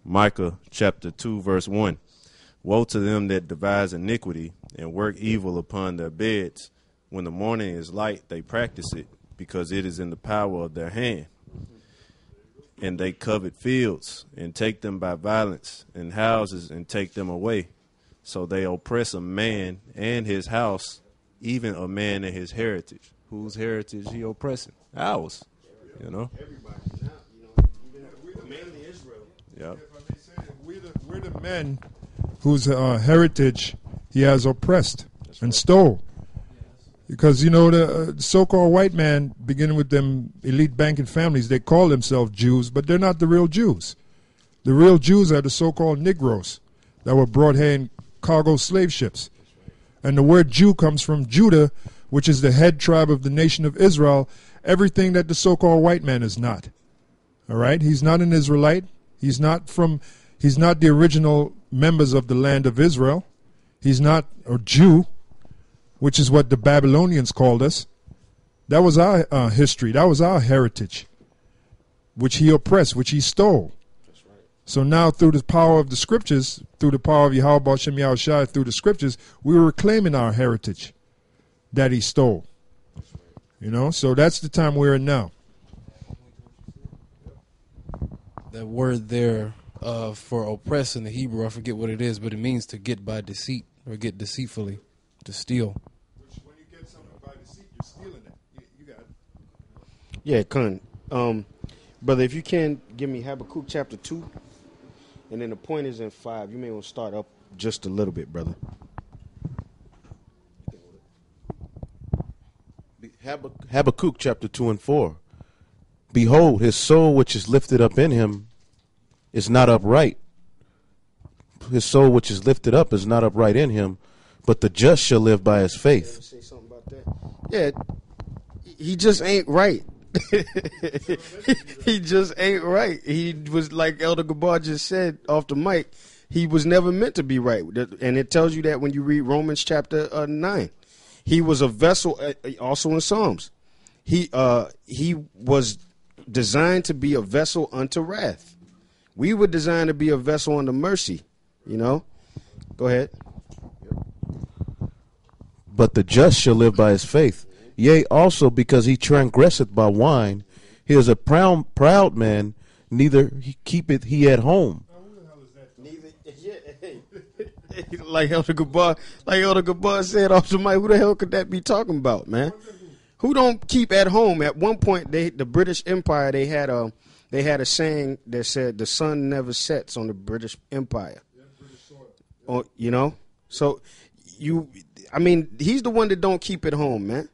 Micah chapter 2, verse 1. Woe to them that devise iniquity and work evil upon their beds. When the morning is light, they practice it, because it is in the power of their hand. And they covet fields and take them by violence, and houses and take them away. So they oppress a man and his house, even a man and his heritage. Whose heritage he oppressing? Ours. You know? Everybody. Even mainly Israel. Yeah. We're the men whose heritage he has oppressed and stole. Because, you know, the so-called white man, beginning with them elite banking families, they call themselves Jews, but they're not the real Jews. The real Jews are the so-called Negroes that were brought here in cargo slave ships. And the word Jew comes from Judah, which is the head tribe of the nation of Israel, everything that the so-called white man is not. All right? He's not an Israelite. He's not the original members of the land of Israel. He's not a Jew, which is what the Babylonians called us. That was our history. That was our heritage, which he oppressed, which he stole. That's right. So now through the power of the scriptures, through the power of Yahweh Bashem Yahushua, through the scriptures, we were reclaiming our heritage that he stole. That's right. You know, so that's the time we're in now. That word there for oppress in the Hebrew, I forget what it is, but it means to get by deceit or get deceitfully, to steal. Which when you get something by deceit, you're stealing it. You got it. Yeah, Kun. Brother, if you can give me Habakkuk chapter 2, and then the point is in 5. You may want to start up just a little bit, brother. Habakkuk chapter 2 and 4. Behold, his soul which is lifted up in him is not upright. His soul which is lifted up is not upright in him, but the just shall live by his faith. Say something about that. Yeah, he just ain't right. He just ain't right. He was, like Elder Gabar just said off the mic, he was never meant to be right. And it tells you that when you read Romans chapter 9. He was a vessel, also in Psalms. He was designed to be a vessel unto wrath. We were designed to be a vessel unto mercy, you know. Go ahead. But the just shall live by his faith. Yea, also because he transgresseth by wine, he is a proud man, neither keepeth he at home. Like Elder Gabar said off the mic, who the hell could that be talking about, man? Who don't keep at home? At one point, the British Empire, they had a saying that said the sun never sets on the British Empire. Oh, you know, so he's the one that don't keep it home, man.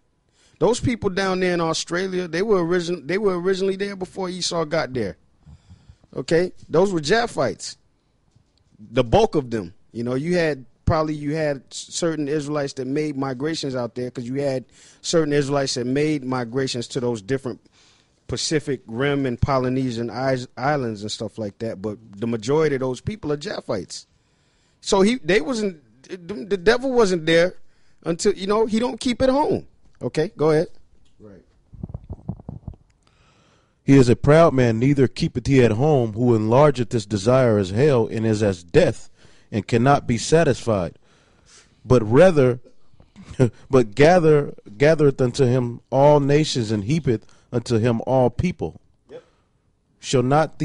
Those people down there in Australia, they were originally there before Esau got there. Okay, those were Japhites. The bulk of them, you know, you had certain Israelites that made migrations out there, because you had certain Israelites that made migrations to those different Pacific Rim and Polynesian islands and stuff like that. But the majority of those people are Japhites. So the devil wasn't there until, you know, he don't keep it home. Okay, go ahead. Right. He is a proud man, neither keepeth he at home, who enlargeth his desire as hell, and is as death, and cannot be satisfied. But gathereth unto him all nations, and heapeth unto him all people. Yep. Shall not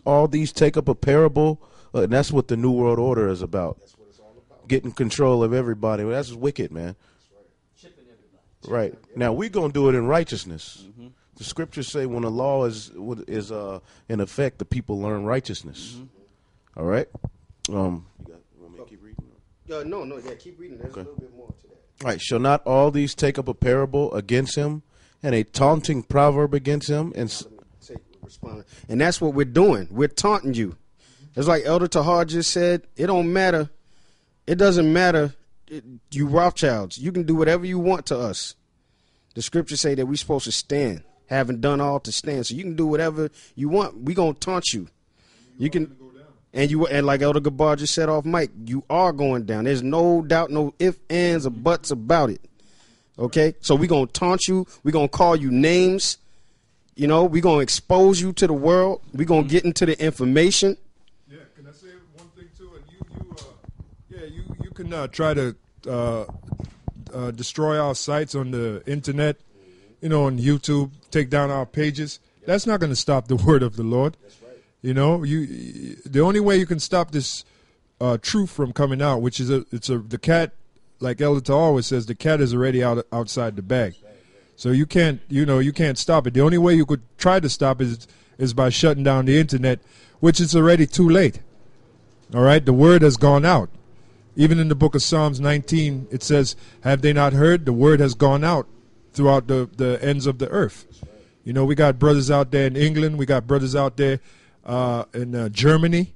all these take up a parable? And that's what the New World Order is about. That's what it's all about. Getting control of everybody. Well, that's wicked, man. That's right. Chipping everybody. Right. Yep. Now, we're going to do it in righteousness. Mm-hmm. The scriptures say when the law is in effect, the people learn righteousness. Mm-hmm. All right? You want me to keep reading? No, keep reading. There's a little bit more to that. All right. Shall not all these take up a parable against him, and a taunting proverb against him? And that's what we're doing. We're taunting you. It's like Elder Tahar just said, it don't matter. It doesn't matter, you Rothschilds. You can do whatever you want to us. The scriptures say that we're supposed to stand, having done all to stand. So you can do whatever you want. We're going to taunt you. You can, and like Elder Gabar just said off mic, you are going down. There's no doubt, no ifs, ands, or buts about it. Okay? So we're going to taunt you. We're going to call you names. You know, we're going to expose you to the world. We're going to get into the information. can try to destroy our sites on the internet, on YouTube, take down our pages. That's not going to stop the word of the Lord. The only way you can stop this truth from coming out, which is the cat, like Elder always says, the cat is already outside the bag. So you can't stop it. The only way you could try to stop it is by shutting down the internet, which is already too late. All right, the word has gone out. Even in the book of Psalms 19, it says, "Have they not heard? The word has gone out throughout the ends of the earth." We got brothers out there in England. We got brothers out there in Germany,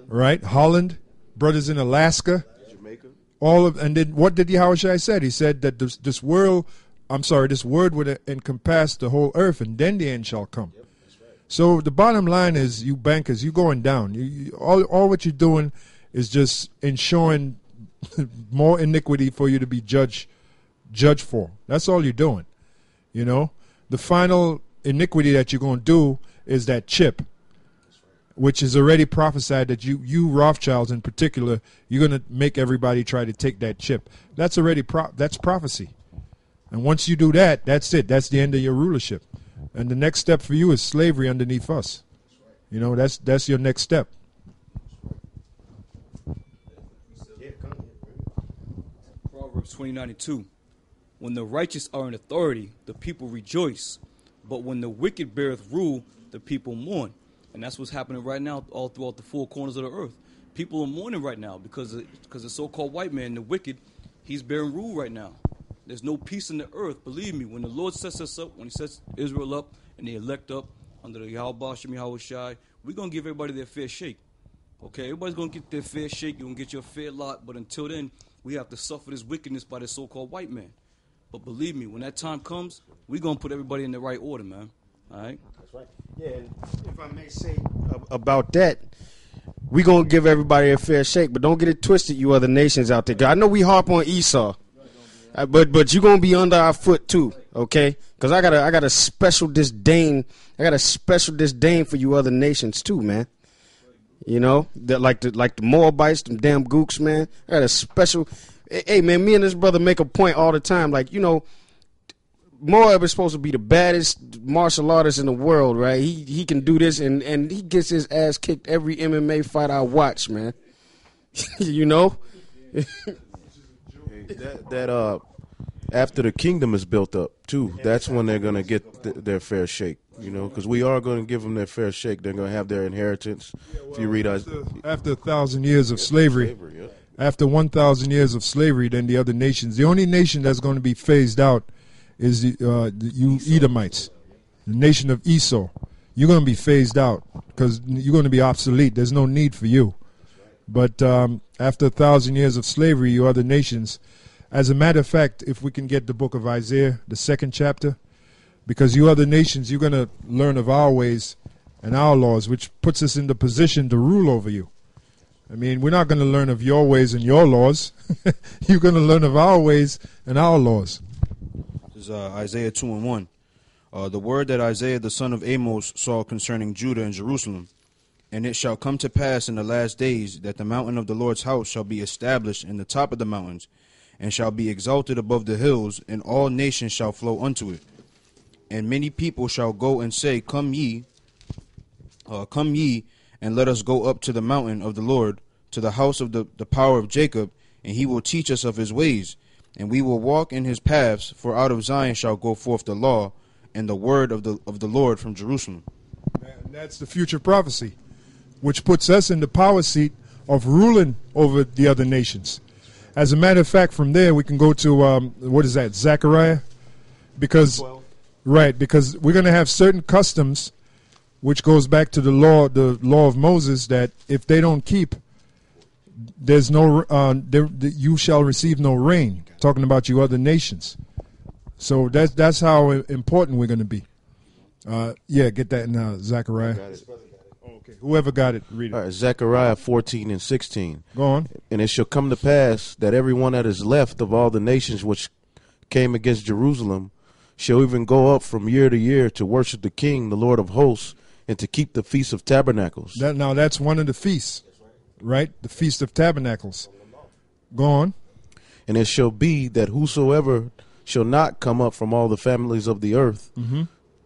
right? Holland, brothers in Alaska, Jamaica. and then what did Yahushua said? He said that this word would encompass the whole earth, and then the end shall come. Yep, that's right. So the bottom line is, you bankers, you going down. All what you're doing is just ensuring more iniquity for you to be judged for. That's all you're doing. The final iniquity that you're going to do is that chip, which is already prophesied that you Rothschilds in particular, you're going to make everybody try to take that chip. That's already that's prophecy. And once you do that, that's it. That's the end of your rulership. And the next step for you is slavery underneath us. That's your next step. Proverbs 29:2. When the righteous are in authority, the people rejoice. But when the wicked beareth rule, the people mourn. And that's what's happening right now all throughout the four corners of the earth. People are mourning right now because the so-called white man, the wicked, he's bearing rule right now. There's no peace in the earth. Believe me, when the Lord sets us up, when he sets Israel up and they elect up under the Yahweh Shem Yahushai, we're going to give everybody their fair shake. Okay, everybody's going to get their fair shake. You're going to get your fair lot. But until then, we have to suffer this wickedness by the so-called white man. But believe me, when that time comes, we're going to put everybody in the right order, man. All right? That's right. Yeah, and if I may say about that, we're going to give everybody a fair shake, but don't get it twisted, you other nations out there. 'Cause I know we harp on Esau, but you're going to be under our foot too, okay? Because I got a special disdain. I got a special disdain for you other nations too, man. That like the Moabites, them damn gooks, man. I got a special. Hey, man, me and this brother make a point all the time. Like, Moab is supposed to be the baddest martial artist in the world, right? He can do this, and he gets his ass kicked every MMA fight I watch, man. that after the kingdom is built up too, that's when they're going to get their fair shake. Because we are going to give them their fair shake. They're going to have their inheritance. If you read after 1,000 years of slavery. After 1,000 years of slavery, then the other nations. The only nation that's going to be phased out is you Edomites, the nation of Esau. You're going to be phased out because you're going to be obsolete. There's no need for you. But after 1,000 years of slavery, you other nations. As a matter of fact, if we can get the book of Isaiah, the 2nd chapter, because you other nations, you're going to learn of our ways and our laws, which puts us in the position to rule over you. I mean, we're not going to learn of your ways and your laws. You're going to learn of our ways and our laws. This is Isaiah 2:1. The word that Isaiah the son of Amos saw concerning Judah and Jerusalem. And it shall come to pass in the last days that the mountain of the Lord's house shall be established in the top of the mountains, and shall be exalted above the hills, and all nations shall flow unto it. And many people shall go and say, Come ye, and let us go up to the mountain of the Lord, to the house of the power of Jacob, and he will teach us of his ways, and we will walk in his paths. For out of Zion shall go forth the law, and the word of the Lord from Jerusalem. And that's the future prophecy, which puts us in the power seat of ruling over the other nations. As a matter of fact, from there we can go to Zechariah, because because we're going to have certain customs, which goes back to the law of Moses, that if they don't keep, there's no you shall receive no rain. Talking about you other nations. So that's how important we're going to be. Get that in Zechariah. Okay, whoever got it, read it. All right, Zechariah 14 and 16. Go on. And it shall come to pass that everyone that is left of all the nations which came against Jerusalem shall even go up from year to year to worship the King, the Lord of hosts, and to keep the Feast of Tabernacles. Now that's one of the feasts, right? The Feast of Tabernacles. Go on. And it shall be that whosoever shall not come up from all the families of the earth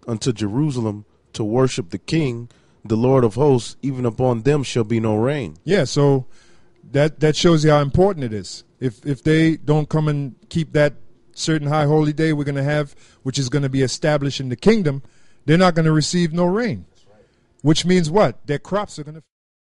unto Jerusalem to worship the King, the Lord of hosts, even upon them shall be no rain. Yeah, so that shows you how important it is. If they don't come and keep that certain high holy day we're going to have, which is going to be established in the kingdom, they're not going to receive no rain. Which means what? Their crops are going to